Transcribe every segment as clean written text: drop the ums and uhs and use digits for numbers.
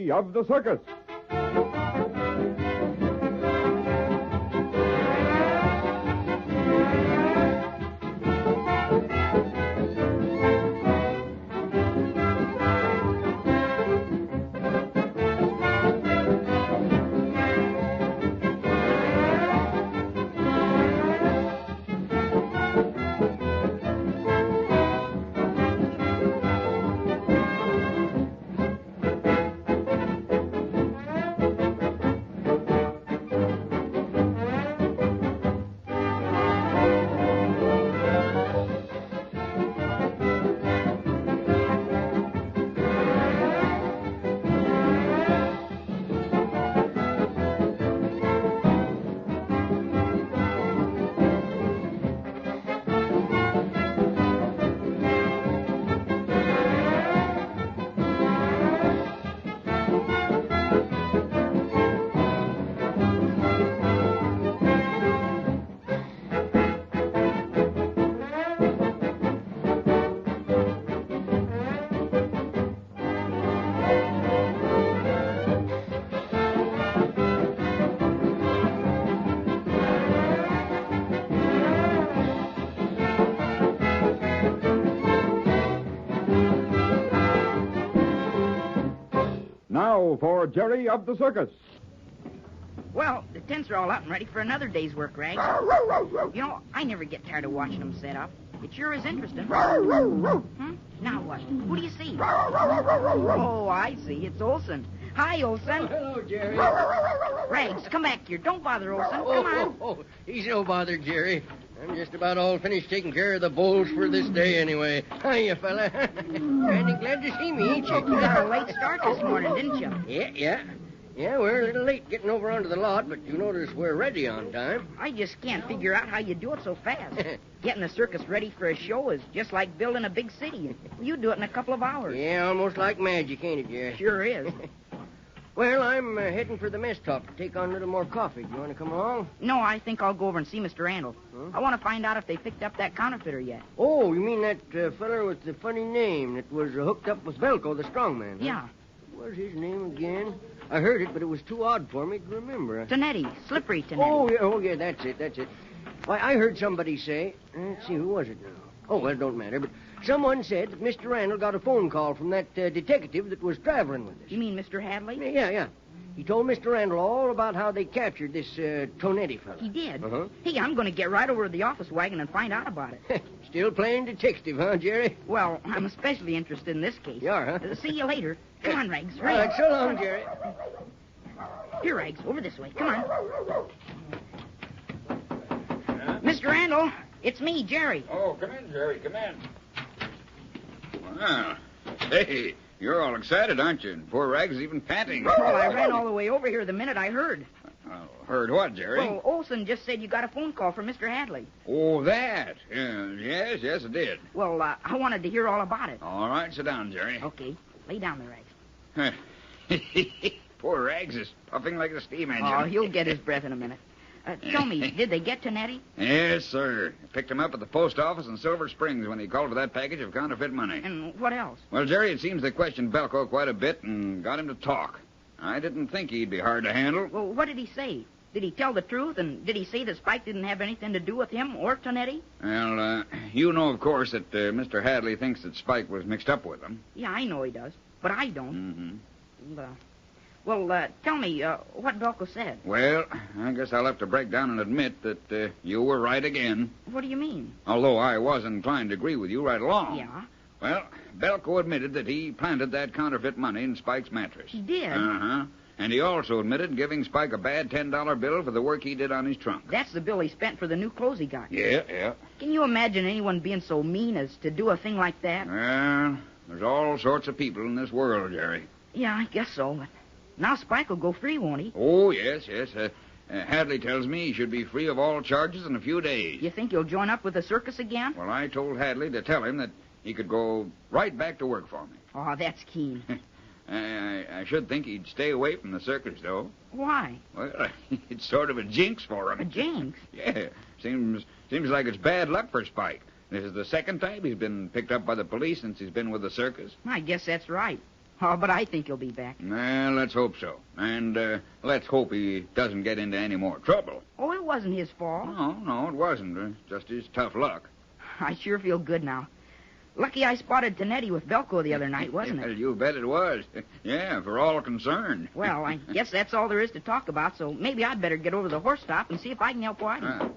Jerry of the Circus. Now for Jerry of the Circus. Well, the tents are all up and ready for another day's work, Rags. You know, I never get tired of watching them set up. It sure is interesting. Now what? Who do you see? Oh, I see. It's Olson. Hi, Olson. Oh, hello, Jerry. Rags, come back here. Don't bother Olson. Come on. He's no bother, Jerry. I'm just about all finished taking care of the bulls for this day anyway. Hiya, fella. Randy, glad to see me, ain't you? You got a late start this morning, didn't you? Yeah. Yeah, we're a little late getting over onto the lot, but you notice we're ready on time. I just can't figure out how you do it so fast. Getting the circus ready for a show is just like building a big city. You do it in a couple of hours. Yeah, almost like magic, ain't it, Jerry? Sure is. Well, I'm heading for the mess top to take on a little more coffee. Do you want to come along? No, I think I'll go over and see Mr. Randall. Huh? I want to find out if they picked up that counterfeiter yet. Oh, you mean that feller with the funny name that was hooked up with Velko, the strongman? Huh? Yeah. What was his name again? I heard it, but it was too odd for me to remember. Tonetti. Slippery Tonetti. Oh, yeah, that's it. Why, I heard somebody say... Let's see, who was it now? Oh, well, it don't matter, but someone said that Mr. Randall got a phone call from that detective that was traveling with us. You mean Mr. Hadley? Yeah. He told Mr. Randall all about how they captured this Tonetti fella. He did? Uh-huh. Hey, I'm going to get right over to the office wagon and find out about it. Still playing detective, huh, Jerry? Well, I'm especially interested in this case. You are, huh? See you later. Come on, Rags. All right, so long, Jerry. Here, Rags, over this way. Come on. Mr. Randall, it's me, Jerry. Oh, come in, Jerry. Come in. Wow. Hey, you're all excited, aren't you? And poor Rags is even panting. Well, I ran all the way over here the minute I heard. Heard what, Jerry? Well, Olson just said you got a phone call from Mr. Hadley. Oh, that. Yes, I did. Well, I wanted to hear all about it. All right, sit down, Jerry. Okay. Lay down there, Rags. Poor Rags is puffing like a steam engine. Oh, he'll get his breath in a minute. Tell me, did they get Tonetti? Yes, sir. Picked him up at the post office in Silver Springs when he called for that package of counterfeit money. And what else? Well, Jerry, it seems they questioned Belko quite a bit and got him to talk. I didn't think he'd be hard to handle. Well, what did he say? Did he tell the truth, and did he say that Spike didn't have anything to do with him or Tonetti? Well, you know, of course, that Mr. Hadley thinks that Spike was mixed up with him. Yeah, I know he does, but I don't. Mm-hmm. Tell me, what Belko said. Well, I guess I'll have to break down and admit that you were right again. What do you mean? Although I was inclined to agree with you right along. Yeah? Well, Belko admitted that he planted that counterfeit money in Spike's mattress. He did? Uh-huh. And he also admitted giving Spike a bad $10 bill for the work he did on his trunk. That's the bill he spent for the new clothes he got. Yeah. Can you imagine anyone being so mean as to do a thing like that? Well, there's all sorts of people in this world, Jerry. Yeah, I guess so, but now Spike will go free, won't he? Oh, yes. Hadley tells me he should be free of all charges in a few days. You think he'll join up with the circus again? Well, I told Hadley to tell him that he could go right back to work for me. Oh, that's keen. I should think he'd stay away from the circus, though. Why? Well, it's sort of a jinx for him. A jinx? Yeah. Seems like it's bad luck for Spike. This is the second time he's been picked up by the police since he's been with the circus. I guess that's right. Oh, but I think he'll be back. Well, let's hope so. And let's hope he doesn't get into any more trouble. Oh, it wasn't his fault. No, it wasn't. Just his tough luck. I sure feel good now. Lucky I spotted Tonetti with Belko the other night, wasn't it? You bet it was. Yeah, for all concerned. Well, I guess that's all there is to talk about, so maybe I'd better get over to the horse stop and see if I can help Whitey.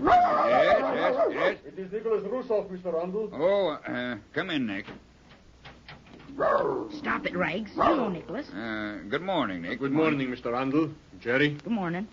Yes. It is Nicholas Rusoff, Mr. Randall. Oh, come in, Nick. Stop it, Rags. You know Nicholas. Good morning, Nick. Good morning, Mr. Randall. Jerry? Good morning.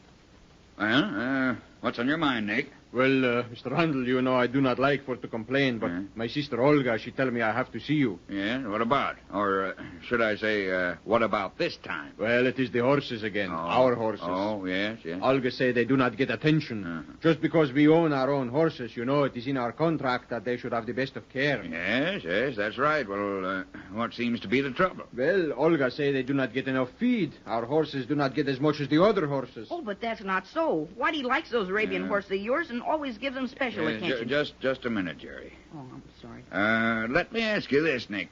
Well, what's on your mind, Nick? Well, Mr. Randall, you know I do not like for to complain, but my sister Olga, she tell me I have to see you. Yeah, what about? Or should I say, what about this time? Well, it is the horses again, our horses. Oh, yes. Olga say they do not get attention. Just because we own our own horses, you know, it is in our contract that they should have the best of care. Yes, that's right. Well, what seems to be the trouble? Well, Olga say they do not get enough feed. Our horses do not get as much as the other horses. Oh, but that's not so. Whitey likes those Arabian horses of yours and always gives them special attention. Just a minute, Jerry. Oh, I'm sorry. Let me ask you this, Nick.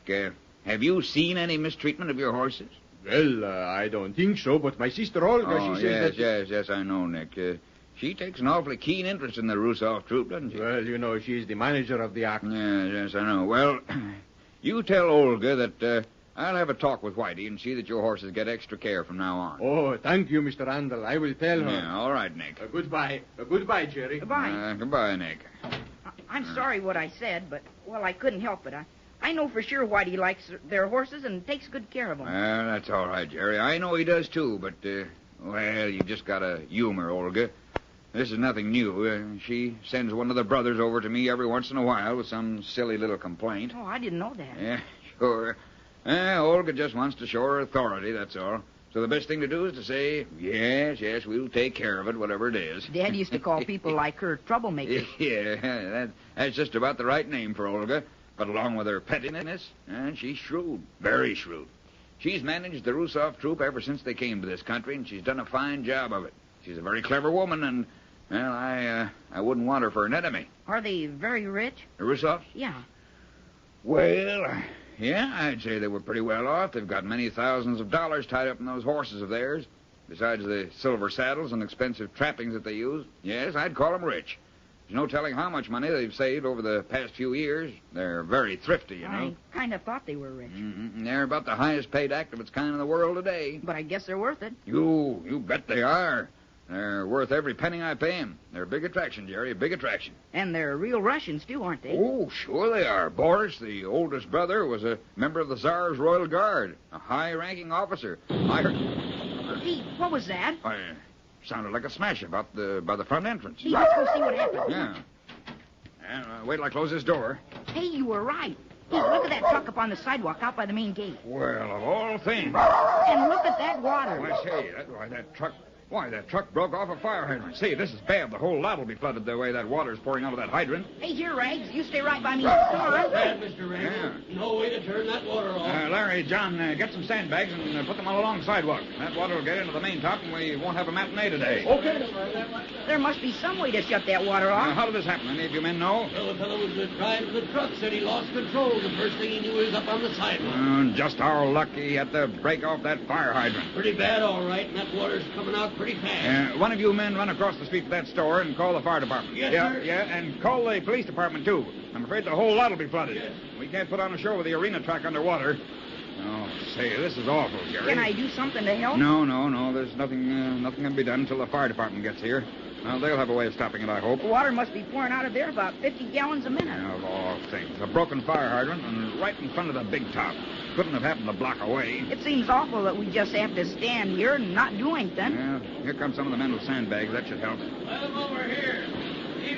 Have you seen any mistreatment of your horses? Well, I don't think so, but my sister Olga, she says that... Yes, I know, Nick. She takes an awfully keen interest in the Rusoff troop, doesn't she? Well, you know, she's the manager of the act. Yes, I know. Well, you tell Olga that I'll have a talk with Whitey and see that your horses get extra care from now on. Oh, thank you, Mr. Randall. I will tell her. Yeah, all right, Nick. Goodbye. Goodbye, Jerry. Goodbye. Goodbye, Nick. I'm sorry what I said, but, well, I couldn't help it. I know for sure Whitey likes their horses and takes good care of them. Well, that's all right, Jerry. I know he does, too, but, well, you just got to humor Olga. This is nothing new. She sends one of the brothers over to me every once in a while with some silly little complaint. Oh, I didn't know that. Yeah, sure. Olga just wants to show her authority, that's all. So the best thing to do is to say, yes, we'll take care of it, whatever it is. Dad used to call people like her troublemakers. Yeah, that's just about the right name for Olga. But along with her pettiness, she's shrewd, very shrewd. She's managed the Rusoff troop ever since they came to this country, and she's done a fine job of it. She's a very clever woman, and, well, I wouldn't want her for an enemy. Are they very rich? The Rusoffs? Yeah. Well, yeah, I'd say they were pretty well off. They've got many thousands of dollars tied up in those horses of theirs, besides the silver saddles and expensive trappings that they use. Yes, I'd call them rich. There's no telling how much money they've saved over the past few years. They're very thrifty, you know. I kind of thought they were rich. Mm-hmm. They're about the highest paid act of its kind in the world today. But I guess they're worth it. You bet they are. They're worth every penny I pay them. They're a big attraction, Jerry, a big attraction. And they're real Russians, too, aren't they? Oh, sure they are. Boris, the oldest brother, was a member of the Tsar's Royal Guard, a high-ranking officer. I heard... Hey, what was that? Sounded like a smash by the front entrance. Hey, let's go see what happened. Yeah. Wait till I close this door. Hey, you were right. Hey, look at that truck up on the sidewalk out by the main gate. Well, of all things. And look at that water. I say, that truck broke off a fire hydrant. Say, this is bad. The whole lot will be flooded the way that water's pouring out of that hydrant. Hey, here, Rags. You stay right by me. Come on. Bad, Mr. Randall. Yeah. No way to turn that water off. Larry, John, get some sandbags and put them all along the sidewalk. That water will get into the main top, and we won't have a matinee today. Okay, Mr. Randall. There must be some way to shut that water off. How did this happen? Any of you men know? Well, the fellow was driving the truck, said he lost control. The first thing he knew he was up on the sidewalk. Just our luck he had to break off that fire hydrant. Pretty bad, all right, and that water's coming out pretty fast. One of you men run across the street to that store and call the fire department. Yes, sir. Yeah, and call the police department, too. I'm afraid the whole lot will be flooded. Yes. We can't put on a show with the arena track underwater. Oh, say, this is awful, Jerry. Can I do something to help? No. There's nothing can be done until the fire department gets here. Well, they'll have a way of stopping it, I hope. The water must be pouring out of there about 50 gallons a minute. Of all things. A broken fire hydrant and right in front of the big top. Couldn't have happened a block away. It seems awful that we just have to stand here and not do anything. Yeah, here come some of the men with sandbags. That should help. Let him over here.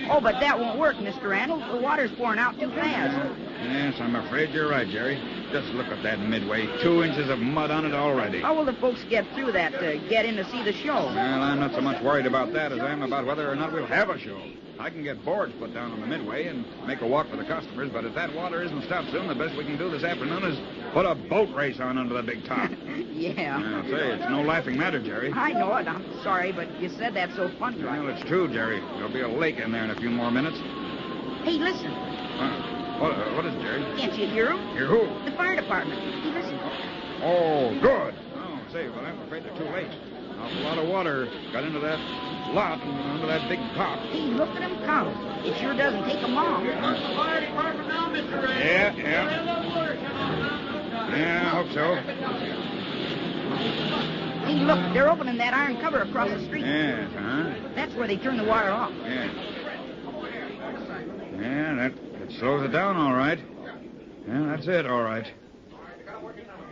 Oh, but that won't work, Mr. Randall. The water's pouring out too fast. Yes, I'm afraid you're right, Jerry. Just look at that midway. 2 inches of mud on it already. How will the folks get through that to get in to see the show? Well, I'm not so much worried about that as I am about whether or not we'll have a show. I can get boards put down on the midway and make a walk for the customers, but if that water isn't stopped soon, the best we can do this afternoon is put a boat race on under the big top. Yeah. I'll say, it's no laughing matter, Jerry. I know it. I'm sorry, but you said that so funny. Well, it's true, Jerry. There'll be a lake in there in a few more minutes. Hey, listen. What is it, Jerry? Can't you hear him? Hear who? The fire department. Hey, listen. Oh, good. Oh, say, well, I'm afraid they're too late. An awful lot of water got into that lot and under that big top. Hey, look at him come. It sure doesn't take them long. Fire department now, Mr. Randall. Yeah. Yeah, I hope so. Hey, look, they're opening that iron cover across the street. Yeah, That's where they turn the water off. Yeah. Yeah, that slows it down all right. Yeah, that's it, all right.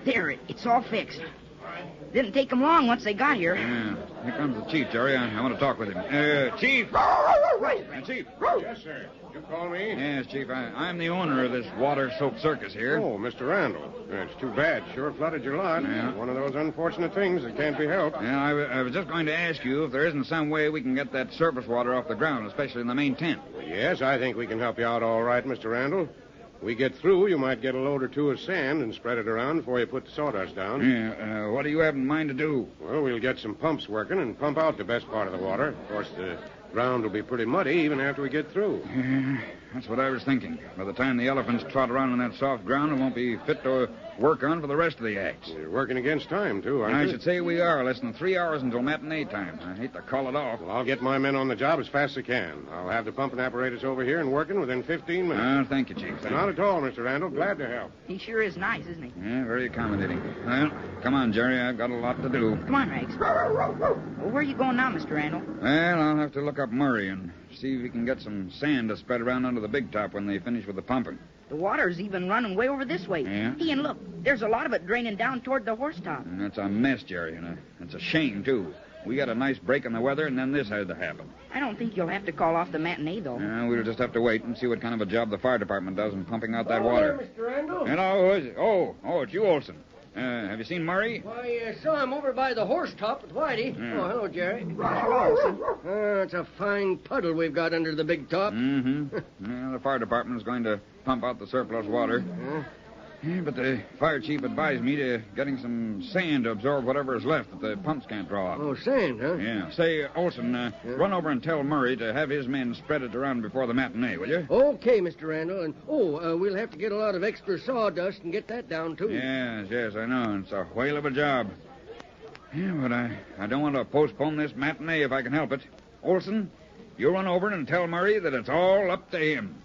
There, it's all fixed. Didn't take them long once they got here. Yeah. Here comes the chief, Jerry. I want to talk with him. Chief! Chief! Yes, sir. You call me? Yes, Chief. I'm the owner of this water-soaked circus here. Oh, Mr. Randall. It's too bad. Sure flooded your lot. Yeah. One of those unfortunate things that can't be helped. Yeah, I was just going to ask you if there isn't some way we can get that surface water off the ground, especially in the main tent. Yes, I think we can help you out all right, Mr. Randall. We get through, you might get a load or two of sand and spread it around before you put the sawdust down. Yeah, what do you have in mind to do? Well, we'll get some pumps working and pump out the best part of the water. Of course, the ground will be pretty muddy even after we get through. Yeah, that's what I was thinking. By the time the elephants trot around on that soft ground, it won't be fit to work on for the rest of the acts. You're working against time, too, aren't I you? should say we are. Less than 3 hours until matinee time. I hate to call it off. Well, I'll get my men on the job as fast as I can. I'll have the pumping apparatus over here and working within 15 minutes. Thank you, Chief. Thank Not you. at all, Mr. Randall. Glad to help. He sure is nice, isn't he? Yeah, very accommodating. Well, come on, Jerry. I've got a lot to do. Come on, Rags. Well, where are you going now, Mr. Randall? Well, I'll have to look up Murray and see if we can get some sand to spread around under the big top when they finish with the pumping. The water's even running way over this way. Yeah? Hey, and look, there's a lot of it draining down toward the horse top. And that's a mess, Jerry, and it's a shame, too. We got a nice break in the weather, and then this had to happen. I don't think you'll have to call off the matinee, though. We'll just have to wait and see what kind of a job the fire department does in pumping out that water. Mr. Randall. Hello, who is it? Oh, it's you, Olson. Have you seen Murray? Why, saw him over by the horse top with Whitey. Yeah. Oh, hello, Jerry. It's a fine puddle we've got under the big top. Mm-hmm. Yeah, the fire department is going to pump out the surplus water. Yeah, but the fire chief advised me to getting some sand to absorb whatever is left that the pumps can't draw off. Oh, sand, huh? Yeah. Say, Olson, run over and tell Murray to have his men spread it around before the matinee, will you? Okay, Mr. Randall. And, we'll have to get a lot of extra sawdust and get that down, too. Yes, I know. It's a whale of a job. Yeah, but I don't want to postpone this matinee if I can help it. Olson, you run over and tell Murray that it's all up to him.